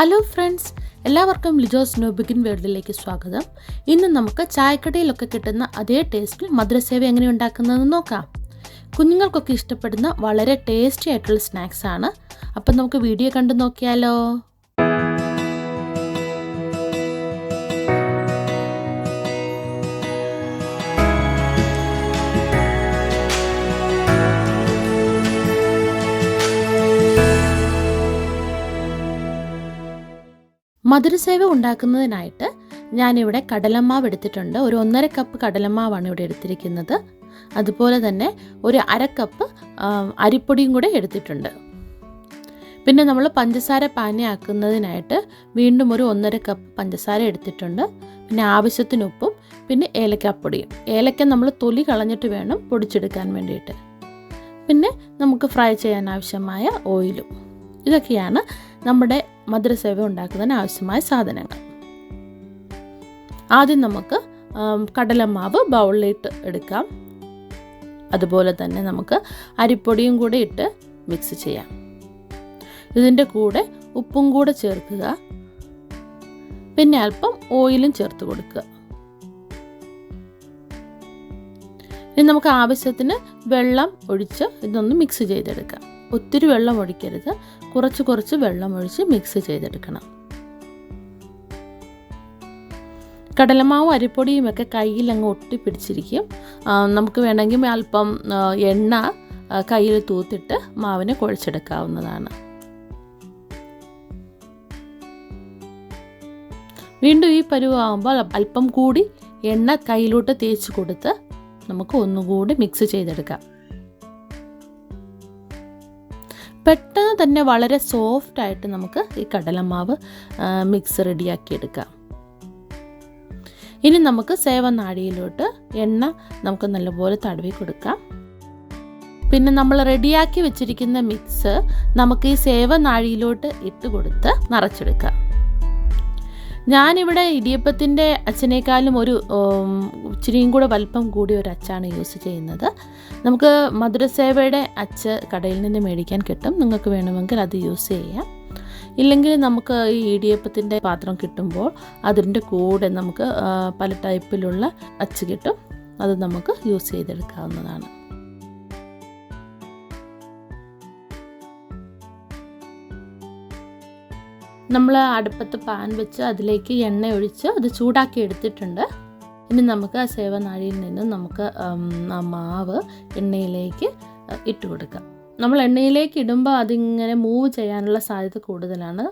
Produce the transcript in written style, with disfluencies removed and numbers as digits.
Hello friends, എല്ലാവർക്കും ലിജോസ് no begin വേൾഡിലേക്ക് സ്വാഗതം. ഇന്ന് നമുക്ക് ചായക്കടയിലൊക്കെ കിട്ടുന്ന അതേ ടേസ്റ്റിൽ മധുരസേവ എങ്ങനെ ഉണ്ടാക്കുന്നതെന്ന് നോക്കാം. കുഞ്ഞുങ്ങൾക്കൊക്കെ ഇഷ്ടപ്പെടുന്ന വളരെ ടേസ്റ്റി ആയിട്ടുള്ള സ്നാക്സാണ്. അപ്പം നമുക്ക് വീഡിയോ കണ്ടു നോക്കിയാലോ. മധുരസേവ ഉണ്ടാക്കുന്നതിനായിട്ട് ഞാനിവിടെ കടലമാവ് എടുത്തിട്ടുണ്ട്. ഒരു 1.5 കപ്പ് കടലമാവാണ് ഇവിടെ എടുത്തിരിക്കുന്നത്. അതുപോലെ തന്നെ ഒരു 1/2 കപ്പ് അരിപ്പൊടിയും കൂടെ എടുത്തിട്ടുണ്ട്. പിന്നെ നമ്മൾ പഞ്ചസാര പാനിയാക്കുന്നതിനായിട്ട് വീണ്ടും ഒരു 1.5 കപ്പ് പഞ്ചസാര എടുത്തിട്ടുണ്ട്. പിന്നെ ആവശ്യത്തിന് ഉപ്പും പിന്നെ ഏലക്കാപ്പൊടിയും. ഏലക്ക നമ്മൾ തൊലി കളഞ്ഞിട്ട് വേണം പൊടിച്ചെടുക്കാൻ വേണ്ടിയിട്ട്. പിന്നെ നമുക്ക് ഫ്രൈ ചെയ്യാൻ ആവശ്യമായ ഓയിലും. ഇതൊക്കെയാണ് നമ്മുടെ മധുരസേവ ഉണ്ടാക്കുന്നതിന് ആവശ്യമായ സാധനങ്ങൾ. ആദ്യം നമുക്ക് കടലമാവ് ബൗളിലിട്ട് എടുക്കാം. അതുപോലെ തന്നെ നമുക്ക് അരിപ്പൊടിയും കൂടെ ഇട്ട് മിക്സ് ചെയ്യാം. ഇതിൻ്റെ കൂടെ ഉപ്പും കൂടെ ചേർക്കുക. പിന്നെ അല്പം ഓയിലും ചേർത്ത് കൊടുക്കുക. ഇനി നമുക്ക് ആവശ്യത്തിന് വെള്ളം ഒഴിച്ച് ഇതൊന്ന് മിക്സ് ചെയ്തെടുക്കാം. ഒത്തിരി വെള്ളം ഒഴിക്കരുത്, കുറച്ച് വെള്ളം ഒഴിച്ച് മിക്സ് ചെയ്തെടുക്കണം. കടലമാവും അരിപ്പൊടിയും ഒക്കെ കയ്യിൽ അങ്ങ് ഒട്ടിപ്പിടിച്ചിരിക്കും. നമുക്ക് വേണമെങ്കിൽ അല്പം എണ്ണ കയ്യിൽ തൂത്തിട്ട് മാവിനെ കുഴച്ചെടുക്കാവുന്നതാണ്. വീണ്ടും ഈ പരുവാകുമ്പോൾ അല്പം കൂടി എണ്ണ കയ്യിലോട്ട് തേച്ച് കൊടുത്ത് നമുക്ക് ഒന്നുകൂടി മിക്സ് ചെയ്തെടുക്കാം. പെട്ടെന്ന് തന്നെ വളരെ സോഫ്റ്റായിട്ട് നമുക്ക് ഈ കടലമാവ് മിക്സ് റെഡിയാക്കിയെടുക്കാം. ഇനി നമുക്ക് സേവനാഴിയിലോട്ട് എണ്ണ നമുക്ക് നല്ലപോലെ തടവി കൊടുക്കാം. പിന്നെ നമ്മൾ റെഡിയാക്കി വെച്ചിരിക്കുന്ന മിക്സ് നമുക്ക് ഈ സേവനാഴിയിലോട്ട് ഇട്ട് കൊടുത്ത് നിറച്ചെടുക്കാം. ഞാനിവിടെ ഇടിയപ്പത്തിൻ്റെ അച്ചിനേക്കാളും ഒരു ഇച്ചിരിയും കൂടെ വലിപ്പം കൂടി ഒരു അച്ചാണ് യൂസ് ചെയ്യുന്നത്. നമുക്ക് മധുരസേവയുടെ അച്ച് കടയിൽ നിന്ന് മേടിക്കാൻ കിട്ടും. നിങ്ങൾക്ക് വേണമെങ്കിൽ അത് യൂസ് ചെയ്യാം. ഇല്ലെങ്കിൽ നമുക്ക് ഈ ഇടിയപ്പത്തിൻ്റെ പാത്രം കിട്ടുമ്പോൾ അതിൻ്റെ കൂടെ നമുക്ക് പല ടൈപ്പിലുള്ള അച്ച് കിട്ടും. അത് നമുക്ക് യൂസ് ചെയ്തെടുക്കാവുന്നതാണ്. നമ്മൾ അടുപ്പത്ത് പാൻ വെച്ച് അതിലേക്ക് എണ്ണ ഒഴിച്ച് അത് ചൂടാക്കി എടുത്തിട്ടുണ്ട്. ഇനി നമുക്ക് ആ സേവനാഴിയിൽ നിന്ന് നമുക്ക് ആ മാവ് എണ്ണയിലേക്ക് ഇട്ട് കൊടുക്കാം. നമ്മൾ എണ്ണയിലേക്ക് ഇടുമ്പോൾ അതിങ്ങനെ മൂവ് ചെയ്യാനുള്ള സാധ്യത കൂടുതലാണ്.